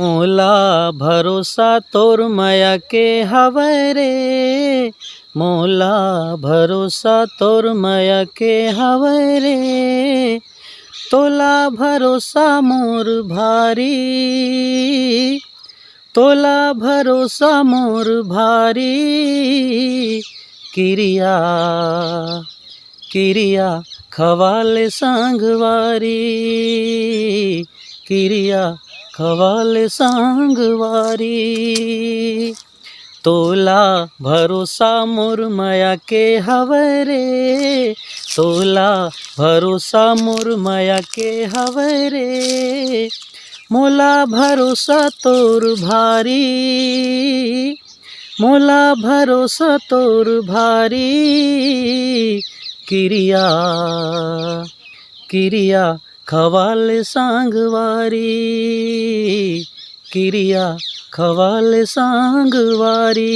मोला भरोसा तोर माया के हवै रे, मोला भरोसा तोर माया के हवै रे। तोला भरोसा मोर भारी, तोला भरोसा मोर भारी। किरिया किरिया खवाले संगवारी, किरिया खवाले संगवारी। तोला भरोसा मोर माया के हवै रे, तोला भरोसा मोर माया के हवै रे। मोला भरोसा तोर भारी, मोला भरोसा तोर भारी। किरिया किरिया खवाले संगवारी, किरिया खवाले संगवारी।